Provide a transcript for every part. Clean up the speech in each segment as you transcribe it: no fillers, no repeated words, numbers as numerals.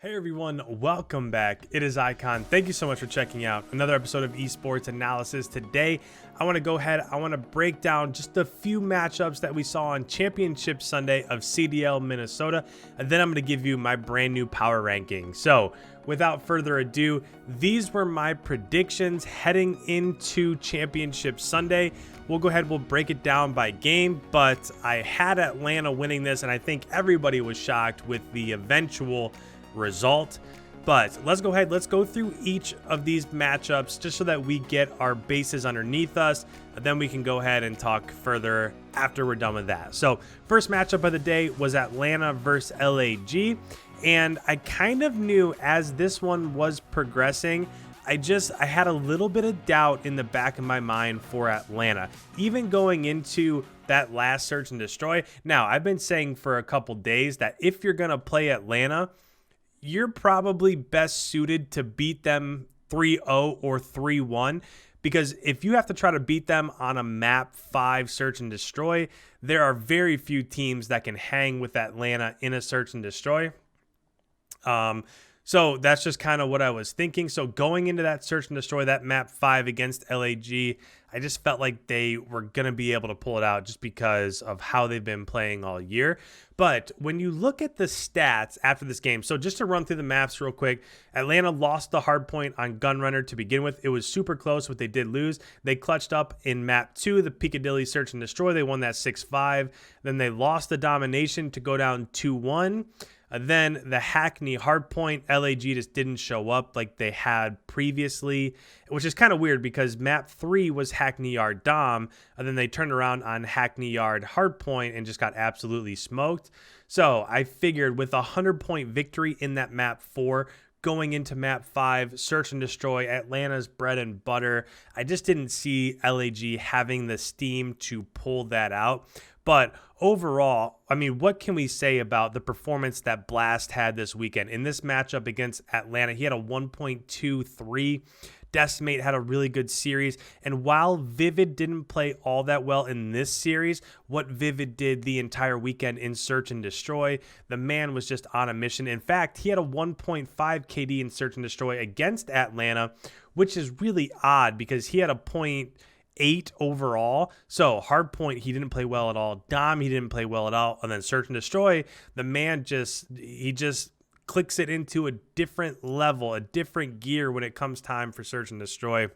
Hey everyone, welcome back. It is Icon. Thank you so much for checking out another episode of Esports Analysis. Today, I want to break down just a few matchups that we saw on Championship Sunday of CDL Minnesota, and then I'm going to give you my brand new power ranking. So, without further ado, these were my predictions heading into Championship Sunday. We'll go ahead, we'll break it down by game, but I had Atlanta winning this, and I think everybody was shocked with the eventual result. But let's go ahead, let's go through each of these matchups just so that we get our bases underneath us, and then we can go ahead and talk further after we're done with that. So first matchup of the day was Atlanta versus LAG, and I kind of knew as this one was progressing, I had a little bit of doubt in the back of my mind for Atlanta, even going into that last search and destroy. Now, I've been saying for a couple days that if you're going to play Atlanta, you're probably best suited to beat them 3-0 or 3-1, because if you have to try to beat them on a map 5 search and destroy, there are very few teams that can hang with Atlanta in a search and destroy. So that's just kind of what I was thinking. So going into that search and destroy, that map 5 against LAG, I just felt like they were going to be able to pull it out just because of how they've been playing all year. But when you look at the stats after this game, so just to run through the maps real quick, Atlanta lost the hard point on Gunrunner to begin with. It was super close, but they did lose. They clutched up in map 2, the Piccadilly search and destroy. They won that 6-5. Then they lost the domination to go down 2-1. Then the Hackney hardpoint, LAG just didn't show up like they had previously, which is kind of weird because map 3 was Hackney Yard Dom, and then they turned around on Hackney Yard hardpoint and just got absolutely smoked. So I figured with a 100-point victory in that map 4, going into map 5, search and destroy, Atlanta's bread and butter, I just didn't see LAG having the steam to pull that out. But overall, I mean, what can we say about the performance that Blast had this weekend? In this matchup against Atlanta, he had a 1.23. Decimate had a really good series. And while Vivid didn't play all that well in this series, what Vivid did the entire weekend in Search and Destroy, the man was just on a mission. In fact, he had a 1.5 KD in Search and Destroy against Atlanta, which is really odd because he had a 0.8 overall. So hard point, he didn't play well at all. Dom, he didn't play well at all. And then search and destroy, the man just clicks it into a different level, a different gear when it comes time for search and destroy.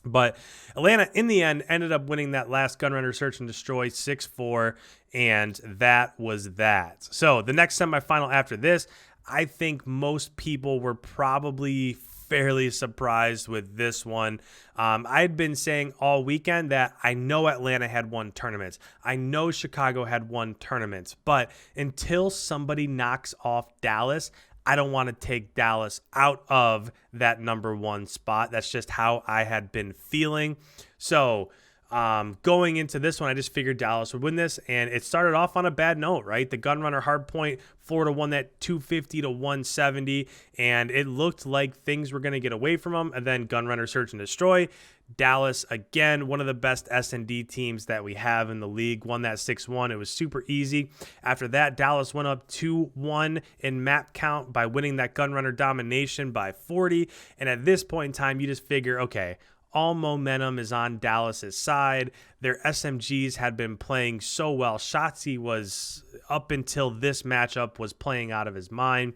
But Atlanta, in the end, ended up winning that last Gunrunner search and destroy 6-4, and that was that. So the next semifinal after this, I think most people were probably fairly surprised with this one. I'd been saying all weekend that I know Atlanta had won tournaments. I know Chicago had won tournaments. But until somebody knocks off Dallas, I don't want to take Dallas out of that number 1 spot. That's just how I had been feeling. So going into this one, I just figured Dallas would win this, and it started off on a bad note, right? The Gunrunner hardpoint, Florida won that 250 to 170, and it looked like things were going to get away from them. And then Gunrunner search and destroy, Dallas, again, one of the best S&D teams that we have in the league, won that 6-1. It was super easy. After that, Dallas went up 2-1 in map count by winning that Gunrunner domination by 40. And at this point in time, you just figure, okay, all momentum is on Dallas's side. Their SMGs had been playing so well. Shotzi was, up until this matchup, was playing out of his mind.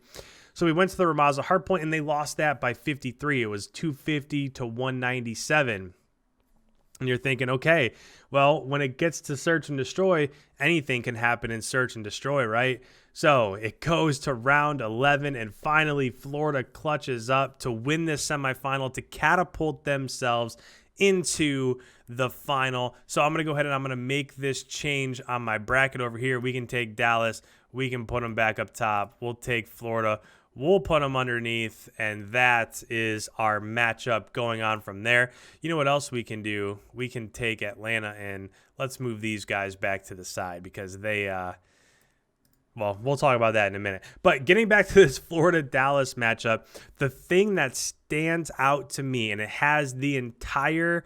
So we went to the Ramaza hardpoint, and they lost that by 53. It was 250 to 197. And you're thinking, okay, well, when it gets to search and destroy, anything can happen in search and destroy, right? So it goes to round 11, and finally Florida clutches up to win this semifinal to catapult themselves into the final. So I'm going to go ahead and I'm going to make this change on my bracket over here. We can take Dallas. We can put them back up top. We'll take Florida. We'll put them underneath, and that is our matchup going on from there. You know what else we can do? We can take Atlanta, and let's move these guys back to the side because they, well, we'll talk about that in a minute. But getting back to this Florida-Dallas matchup, the thing that stands out to me, and it has the entire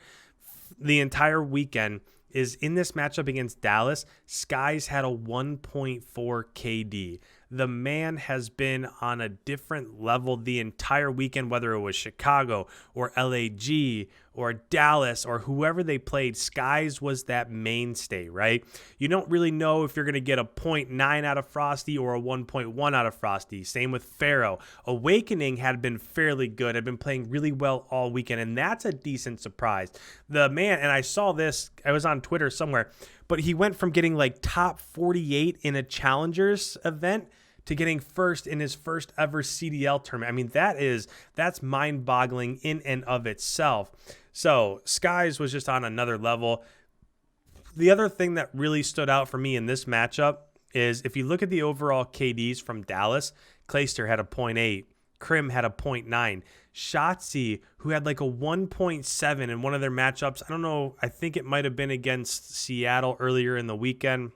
weekend, is in this matchup against Dallas, Skies had a 1.4 KD. The man has been on a different level the entire weekend, whether it was Chicago or LAG or Dallas or whoever they played. Skies was that mainstay, right? You don't really know if you're going to get a 0.9 out of Frosty or a 1.1 out of Frosty. Same with Pharaoh. Awakening had been fairly good, had been playing really well all weekend, and that's a decent surprise. The man, and I saw this, I was on Twitter somewhere, but he went from getting like top 48 in a Challengers event to getting first in his first ever CDL tournament. I mean, that's mind-boggling in and of itself. So Skies was just on another level. The other thing that really stood out for me in this matchup is if you look at the overall KDs from Dallas, Clayster had a 0.8, Krim had a 0.9. Shotzi, who had like a 1.7 in one of their matchups, I don't know, I think it might have been against Seattle earlier in the weekend,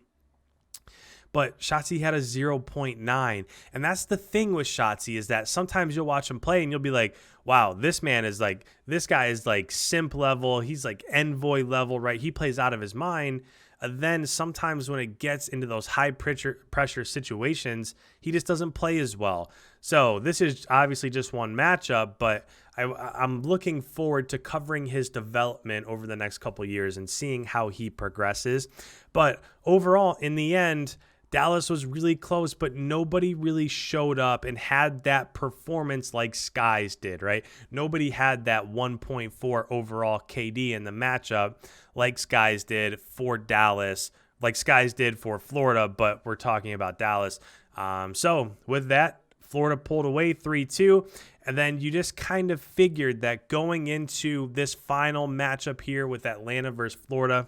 but Shotzi had a 0.9. And that's the thing with Shotzi, is that sometimes you'll watch him play and you'll be like, wow, this guy is like simp level. He's like envoy level, right? He plays out of his mind. And then sometimes when it gets into those high pressure situations, he just doesn't play as well. So this is obviously just one matchup, but I'm looking forward to covering his development over the next couple of years and seeing how he progresses. But overall, in the end, Dallas was really close, but nobody really showed up and had that performance like Skies did, right? Nobody had that 1.4 overall KD in the matchup like Skies did for Dallas, like Skies did for Florida, but we're talking about Dallas. So with that, Florida pulled away 3-2, and then you just kind of figured that going into this final matchup here with Atlanta versus Florida,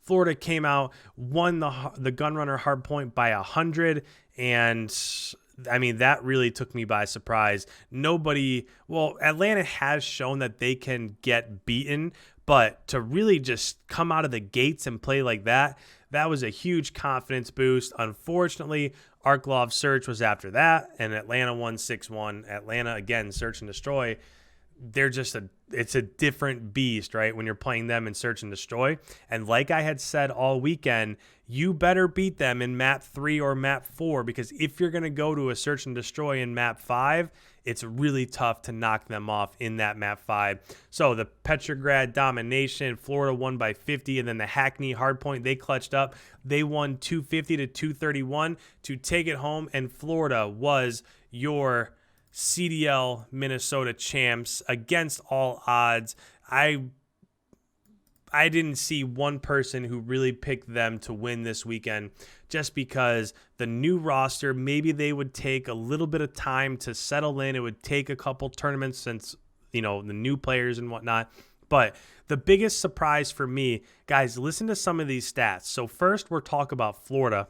Florida came out, won the Gunrunner hardpoint by 100, and I mean, that really took me by surprise. Atlanta has shown that they can get beaten, but to really just come out of the gates and play like that was a huge confidence boost. Unfortunately, Arklov Search was after that, and Atlanta won 6-1. Atlanta, again, Search and Destroy. It's a different beast, right? When you're playing them in Search and Destroy. And like I had said all weekend, you better beat them in map 3 or map 4, because if you're going to go to a Search and Destroy in map 5, it's really tough to knock them off in that map 5. So the Petrograd domination, Florida won by 50, and then the Hackney hardpoint, they clutched up. They won 250 to 231 to take it home, and Florida was your CDL Minnesota champs against all odds. I didn't see one person who really picked them to win this weekend, just because the new roster, maybe they would take a little bit of time to settle in. It would take a couple tournaments since, the new players and whatnot. But the biggest surprise for me, guys, listen to some of these stats. So first, we're talking about Florida.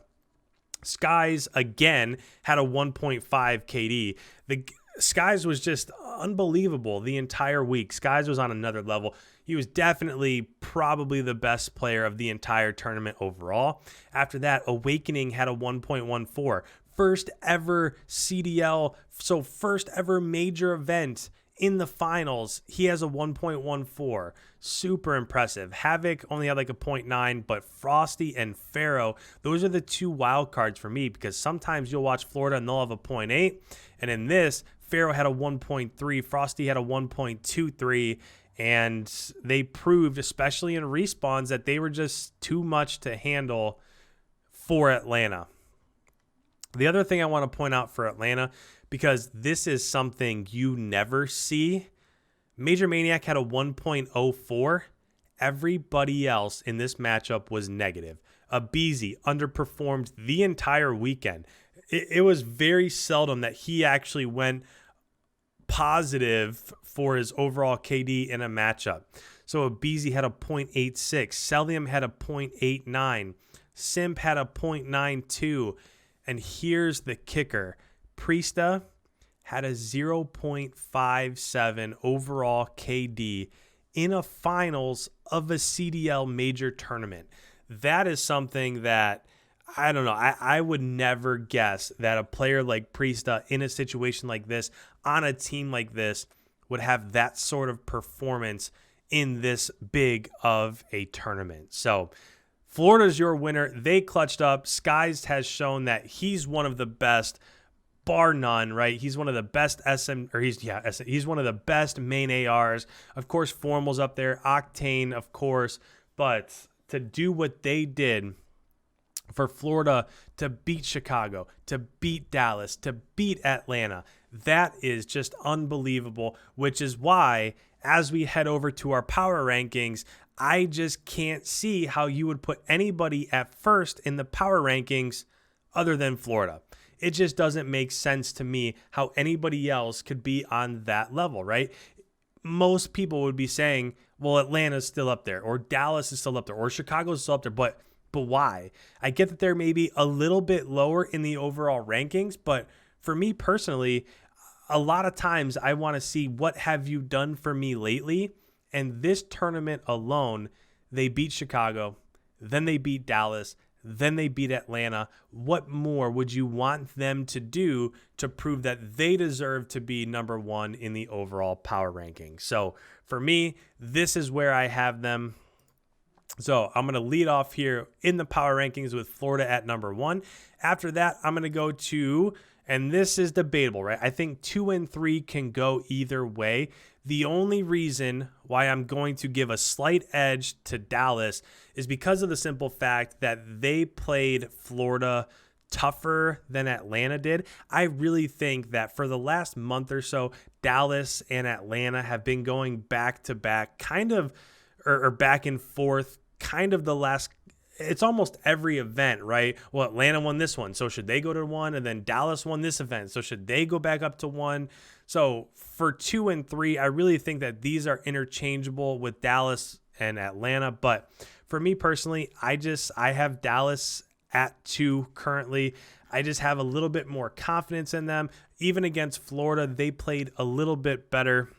Skies, again, had a 1.5 KD. The Skies was just unbelievable the entire week. Skies was on another level. He was definitely probably the best player of the entire tournament overall. After that, Awakening had a 1.14. First ever CDL, so first ever major event in the finals, he has a 1.14. Super impressive. Havoc only had like a 0.9, but Frosty and Pharaoh, those are the two wild cards for me, because sometimes you'll watch Florida and they'll have a 0.8. And in this, Pharaoh had a 1.3, Frosty had a 1.23, and they proved, especially in respawns, that they were just too much to handle for Atlanta. The other thing I want to point out for Atlanta, because this is something you never see, Major Maniac had a 1.04. Everybody else in this matchup was negative. Abizi underperformed the entire weekend. It was very seldom that he actually went positive for his overall KD in a matchup. So Abizi had a 0.86. Celium had a 0.89. Simp had a 0.92. And here's the kicker. Priesta had a 0.57 overall KD in a finals of a CDL major tournament. That is something that, I don't know, I would never guess that a player like Priesta in a situation like this, on a team like this, would have that sort of performance in this big of a tournament. So Florida's your winner. They clutched up. Skies has shown that he's one of the best, bar none, right? He's one of the best he's one of the best main ARs. Of course, Formal's up there, Octane, of course, but to do what they did for Florida to beat Chicago, to beat Dallas, to beat Atlanta, that is just unbelievable, which is why as we head over to our power rankings, I just can't see how you would put anybody at first in the power rankings other than Florida. It just doesn't make sense to me how anybody else could be on that level, right? Most people would be saying, well, Atlanta's still up there, or Dallas is still up there, or Chicago's still up there, but why? I get that they're maybe a little bit lower in the overall rankings, but for me personally, a lot of times I want to see what have you done for me lately, and this tournament alone, they beat Chicago, then they beat Dallas, then they beat Atlanta. What more would you want them to do to prove that they deserve to be number one in the overall power ranking? So for me, this is where I have them. So I'm going to lead off here in the power rankings with Florida at number one. After that, I'm going to go to, and this is debatable, right? I think 2 and 3 can go either way. The only reason why I'm going to give a slight edge to Dallas is because of the simple fact that they played Florida tougher than Atlanta did. I really think that for the last month or so, Dallas and Atlanta have been going back to back, kind of, or back and forth, kind of the last. It's almost every event, right? Well, Atlanta won this one, so should they go to one? And then Dallas won this event, so should they go back up to one? So for 2 and 3, I really think that these are interchangeable with Dallas and Atlanta. But for me personally, I have Dallas at 2 currently. I just have a little bit more confidence in them. Even against Florida, they played a little bit better.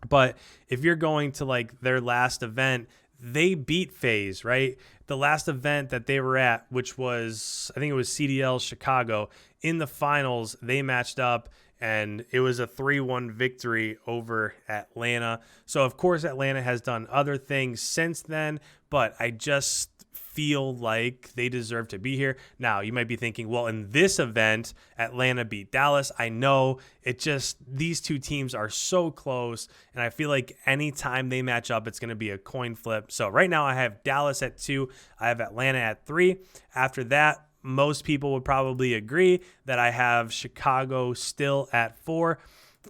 But if you're going to like their last event, they beat FaZe, right? The last event that they were at, which was, I think it was CDL Chicago, in the finals, they matched up and it was a 3-1 victory over Atlanta. So, of course, Atlanta has done other things since then, but I just feel like they deserve to be here. Now, you might be thinking, well, in this event, Atlanta beat Dallas. I know these two teams are so close, and I feel like anytime they match up, it's going to be a coin flip. So right now I have Dallas at 2. I have Atlanta at 3. After that, most people would probably agree that I have Chicago still at 4.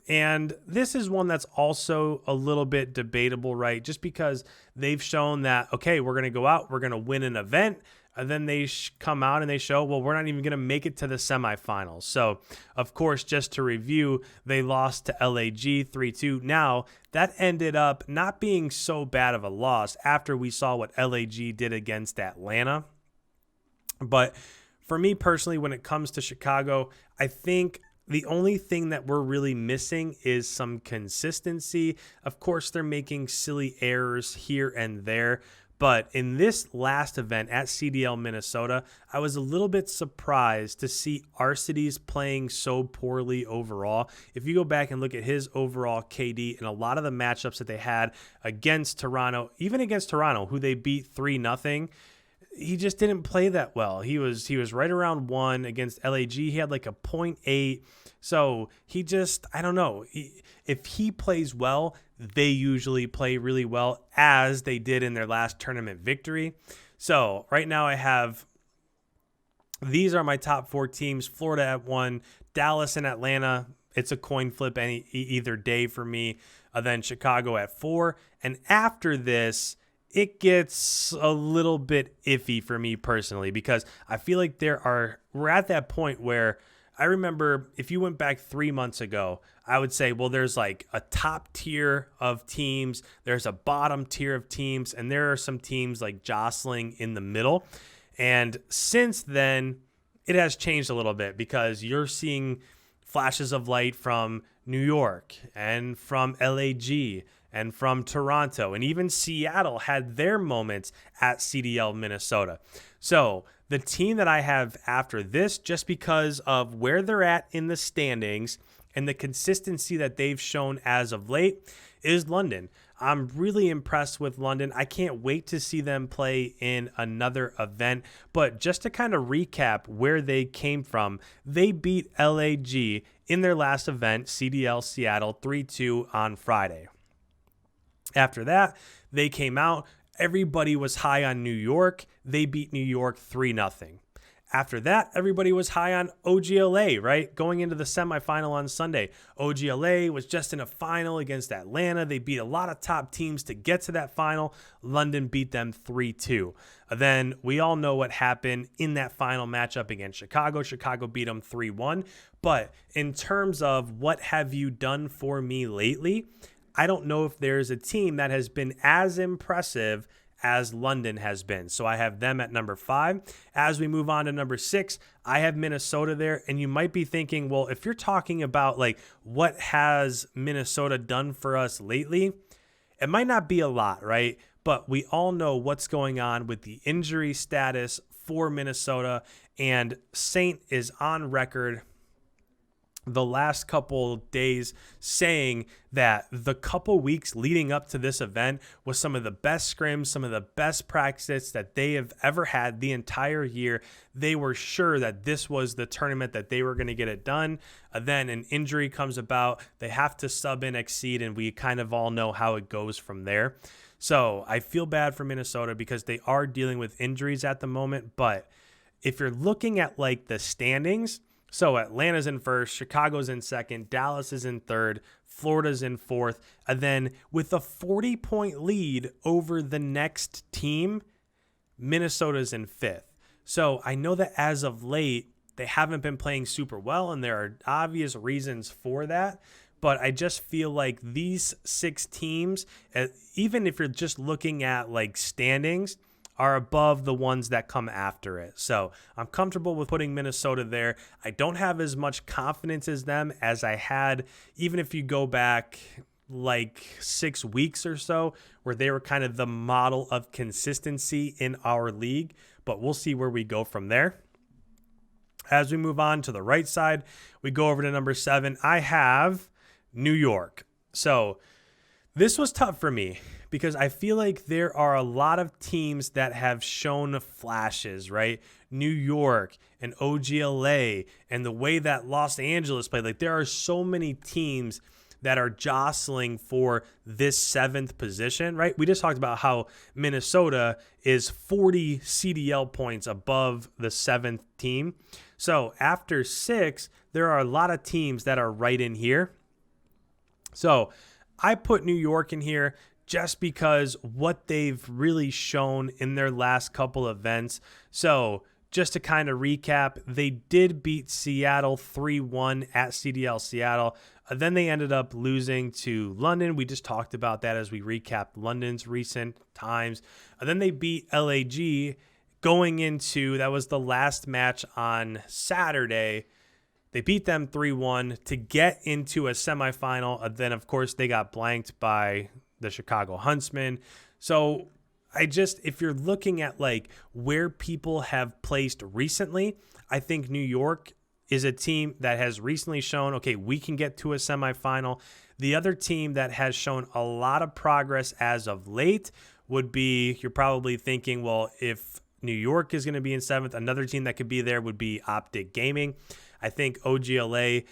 And this is one that's also a little bit debatable, right? Just because they've shown that, okay, we're going to go out, we're going to win an event, and then they come out and they show, well, we're not even going to make it to the semifinals. So, of course, just to review, they lost to LAG 3-2. Now, that ended up not being so bad of a loss after we saw what LAG did against Atlanta. But for me personally, when it comes to Chicago, I think the only thing that we're really missing is some consistency. Of course, they're making silly errors here and there. But in this last event at CDL Minnesota, I was a little bit surprised to see Arcides playing so poorly overall. If you go back and look at his overall KD and a lot of the matchups that they had against Toronto, even against Toronto, who they beat 3-0, he just didn't play that well. He was right around 1 against LAG. He had like a 0.8. So he just, I don't know. If he plays well, they usually play really well, as they did in their last tournament victory. So right now I have, these are my top 4 teams. Florida at 1, Dallas and Atlanta. It's a coin flip either day for me. Then Chicago at 4. And after this, it gets a little bit iffy for me personally, because I feel like we're at that point where I remember if you went back 3 months ago, I would say, well, there's like a top tier of teams, there's a bottom tier of teams, and there are some teams like jostling in the middle. And since then, it has changed a little bit, because you're seeing flashes of light from New York and from LAG and from Toronto, and even Seattle had their moments at CDL Minnesota. So the team that I have after this, just because of where they're at in the standings and the consistency that they've shown as of late, is London. I'm really impressed with London. I can't wait to see them play in another event. But just to kind of recap where they came from, they beat LAG in their last event, CDL Seattle, 3-2 on Friday. After that, they came out. Everybody was high on New York. They beat New York 3-0. After that, everybody was high on OGLA, right? Going into the semifinal on Sunday. OGLA was just in a final against Atlanta. They beat a lot of top teams to get to that final. London beat them 3-2. Then we all know what happened in that final matchup against Chicago. Chicago beat them 3-1. But in terms of what have you done for me lately, I don't know if there's a team that has been as impressive as London has been. So I have them at number 5. As we move on to number 6, I have Minnesota there. And you might be thinking, well, if you're talking about like what has Minnesota done for us lately, it might not be a lot, right? But we all know what's going on with the injury status for Minnesota. And Saint is on record the last couple days saying that the couple weeks leading up to this event was some of the best scrims, some of the best practice that they have ever had the entire year. They were sure that this was the tournament that they were going to get it done. Then an injury comes about. They have to sub in Exceed, and we kind of all know how it goes from there. So I feel bad for Minnesota because they are dealing with injuries at the moment. But if you're looking at like the standings, so Atlanta's in first, Chicago's in second, Dallas is in third, Florida's in fourth. And then with a 40-point lead over the next team, Minnesota's in fifth. So I know that as of late, they haven't been playing super well, and there are obvious reasons for that. But I just feel like these 6 teams, even if you're just looking at like standings, are above the ones that come after it. So I'm comfortable with putting Minnesota there. I don't have as much confidence as them as I had, even if you go back like 6 weeks or so, where they were kind of the model of consistency in our league. But we'll see where we go from there. As we move on to the right side, we go over to number 7. I have New York. So this was tough for me because I feel like there are a lot of teams that have shown flashes, right? New York and OGLA and the way that Los Angeles played. Like there are so many teams that are jostling for this 7th position, right? We just talked about how Minnesota is 40 CDL points above the 7th team. So after 6, there are a lot of teams that are right in here. So I put New York in here just because what they've really shown in their last couple events. So just to kind of recap, they did beat Seattle 3-1 at CDL Seattle. Then they ended up losing to London. We just talked about that as we recapped London's recent times. And then they beat LAG going into, that was the last match on Saturday. They beat them 3-1 to get into a semifinal. And then, of course, they got blanked by the Chicago Huntsmen. So if you're looking at like where people have placed recently, I think New York is a team that has recently shown, okay, we can get to a semifinal. The other team that has shown a lot of progress as of late would be, you're probably thinking, well, if New York is going to be in 7th, another team that could be there would be Optic Gaming. I think OGLA,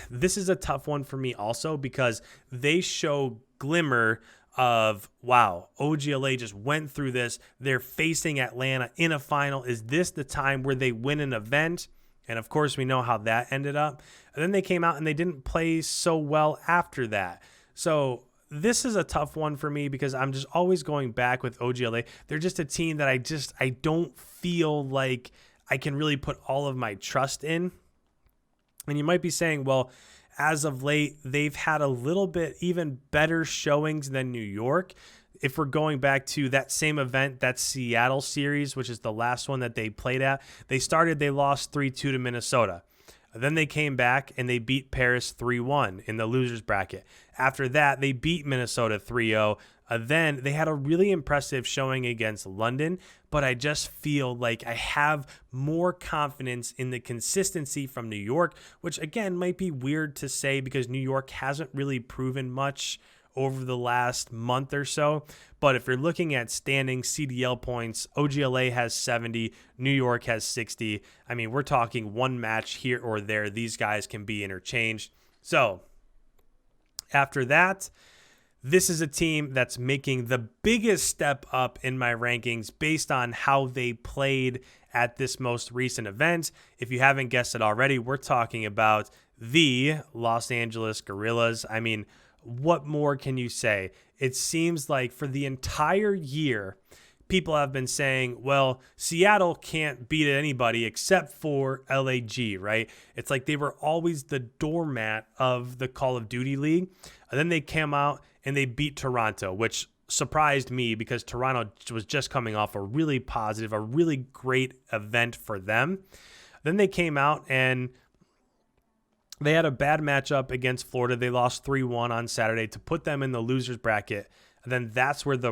this is a tough one for me also because they show glimmer of, wow, OGLA just went through this. They're facing Atlanta in a final. Is this the time where they win an event? And of course, we know how that ended up. And then they came out and they didn't play so well after that. So this is a tough one for me because I'm just always going back with OGLA. They're just a team that I don't feel like I can really put all of my trust in. And you might be saying, well, as of late, they've had a little bit even better showings than New York. If we're going back to that same event, that Seattle series, which is the last one that they played at, they lost 3-2 to Minnesota. Then they came back and they beat Paris 3-1 in the losers bracket. After that, they beat Minnesota 3-0. Then they had a really impressive showing against London, but I just feel like I have more confidence in the consistency from New York, which again might be weird to say because New York hasn't really proven much over the last month or so. But if you're looking at standing CDL points, OGLA has 70, New York has 60. I mean, we're talking one match here or there. These guys can be interchanged. So after that, this is a team that's making the biggest step up in my rankings based on how they played at this most recent event. If you haven't guessed it already, we're talking about the Los Angeles Guerrillas. I mean, what more can you say? It seems like for the entire year, people have been saying, well, Seattle can't beat anybody except for LAG, right? It's like they were always the doormat of the Call of Duty League. And then they came out and they beat Toronto, which surprised me because Toronto was just coming off a really positive, a really great event for them. Then they came out and they had a bad matchup against Florida. They lost 3-1 on Saturday to put them in the losers bracket. And then that's where the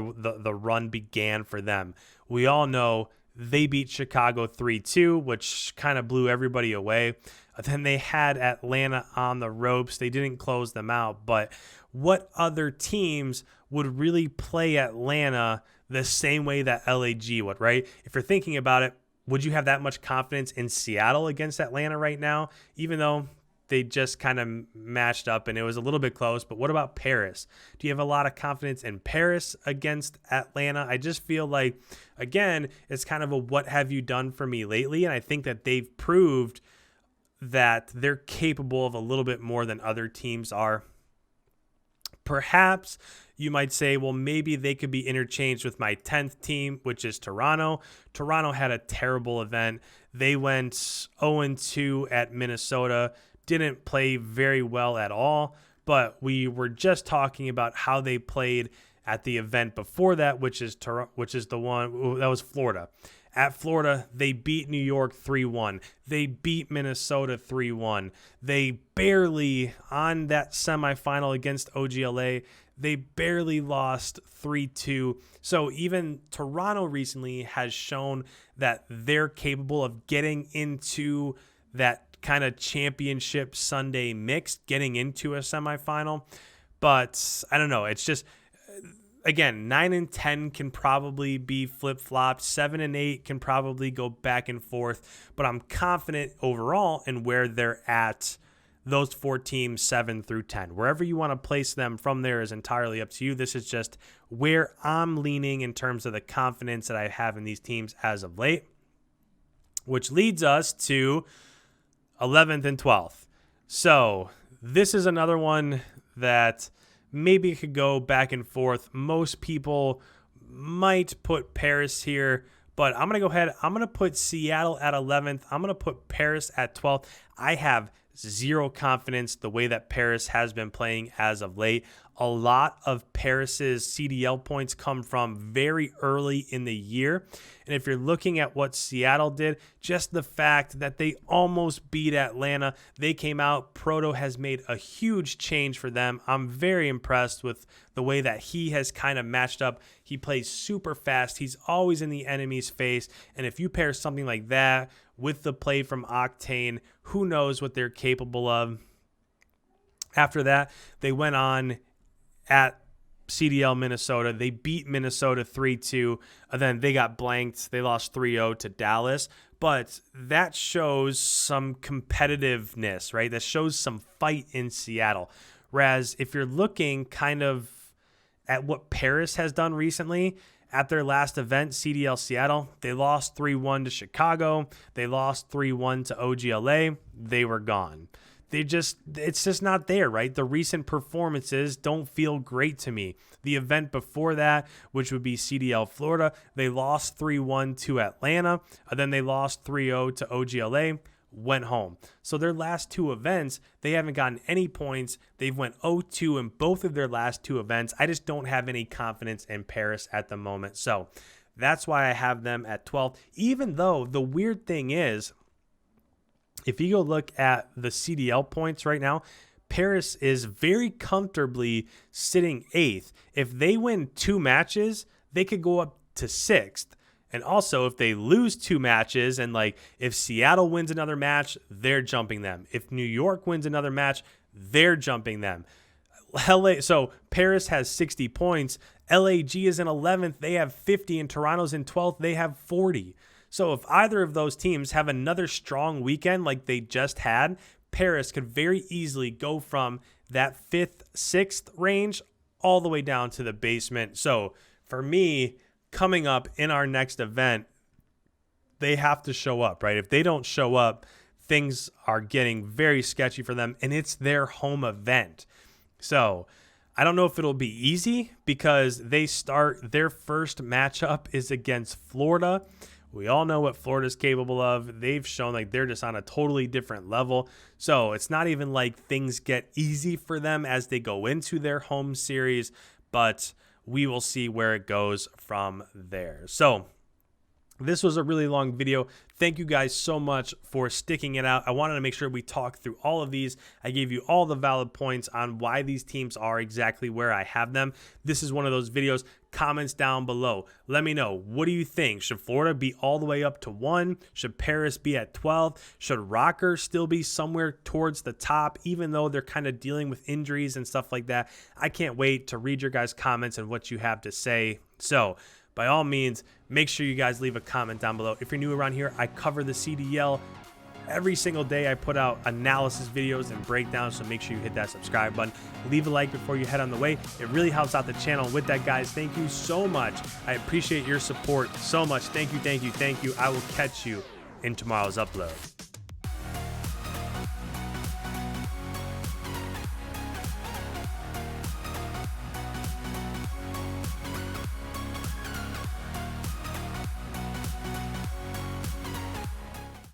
run began for them. We all know they beat Chicago 3-2, which kind of blew everybody away. Then they had Atlanta on the ropes. They didn't close them out. But what other teams would really play Atlanta the same way that LAG would, right? If you're thinking about it, would you have that much confidence in Seattle against Atlanta right now, even though they just kind of matched up and it was a little bit close? But what about Paris? Do you have a lot of confidence in Paris against Atlanta? I just feel like, again, it's kind of a what have you done for me lately? And I think that they've proved that they're capable of a little bit more than other teams are. Perhaps you might say, well, maybe they could be interchanged with my 10th team, which is Toronto. Toronto had a terrible event. They went 0-2 at Minnesota, didn't play very well at all, but we were just talking about how they played at the event before that, which is the one that was Florida. At Florida, they beat New York 3-1. They beat Minnesota 3-1. They barely, on that semifinal against OGLA, they barely lost 3-2. So even Toronto recently has shown that they're capable of getting into that kind of championship Sunday mix, getting into a semifinal. But I don't know. It's just, again, 9 and 10 can probably be flip-flopped. 7 and 8 can probably go back and forth. But I'm confident overall in where they're at, those 4 teams, 7 through 10. Wherever you want to place them from there is entirely up to you. This is just where I'm leaning in terms of the confidence that I have in these teams as of late, which leads us to 11th and 12th. So this is another one that maybe it could go back and forth. Most people might put Paris here, but I'm going to go ahead. I'm going to put Seattle at 11th. I'm going to put Paris at 12th. I have zero confidence the way that Paris has been playing as of late. A lot of Paris's CDL points come from very early in the year. And if you're looking at what Seattle did, just the fact that they almost beat Atlanta, they came out. Proto has made a huge change for them. I'm very impressed with the way that he has kind of matched up. He plays super fast. He's always in the enemy's face. And if you pair something like that with the play from Octane, who knows what they're capable of. After that, they went on at CDL Minnesota. They beat Minnesota 3-2. And then they got blanked. They lost 3-0 to Dallas. But that shows some competitiveness, right? That shows some fight in Seattle. Whereas if you're looking kind of at what Paris has done recently, at their last event, CDL Seattle, they lost 3-1 to Chicago. They lost 3-1 to OGLA. They were gone. It's just not there, right? The recent performances don't feel great to me. The event before that, which would be CDL Florida, they lost 3-1 to Atlanta, and then they lost 3-0 to OGLA, went home. So their last 2 events, they haven't gotten any points. They've went 0-2 in both of their last 2 events. I just don't have any confidence in Paris at the moment. So that's why I have them at 12, even though the weird thing is, if you go look at the CDL points right now, Paris is very comfortably sitting 8th. If they win 2 matches, they could go up to 6th. And also, if they lose 2 matches and if Seattle wins another match, they're jumping them. If New York wins another match, they're jumping them. So Paris has 60 points. LAG is in 11th. They have 50, and Toronto's in 12th. They have 40. So if either of those teams have another strong weekend like they just had, Paris could very easily go from that 5th, 6th range all the way down to the basement. So for me, coming up in our next event, they have to show up, right? If they don't show up, things are getting very sketchy for them, and it's their home event. So I don't know if it'll be easy because they start their first matchup is against Florida. We all know what Florida's capable of. They've shown like they're just on a totally different level. So it's not even like things get easy for them as they go into their home series, but we will see where it goes from there. So this was a really long video. Thank you guys so much for sticking it out. I wanted to make sure we talked through all of these. I gave you all the valid points on why these teams are exactly where I have them. This is one of those videos. Comments down below. Let me know. What do you think? Should Florida be all the way up to 1? Should Paris be at 12? Should Rocker still be somewhere towards the top, even though they're kind of dealing with injuries and stuff like that? I can't wait to read your guys' comments and what you have to say. So, by all means, make sure you guys leave a comment down below. If you're new around here, I cover the CDL. Every single day I put out analysis videos and breakdowns, so make sure you hit that subscribe button. Leave a like before you head on the way. It really helps out the channel. With that, guys, thank you so much. I appreciate your support so much. Thank you, thank you, thank you. I will catch you in tomorrow's upload.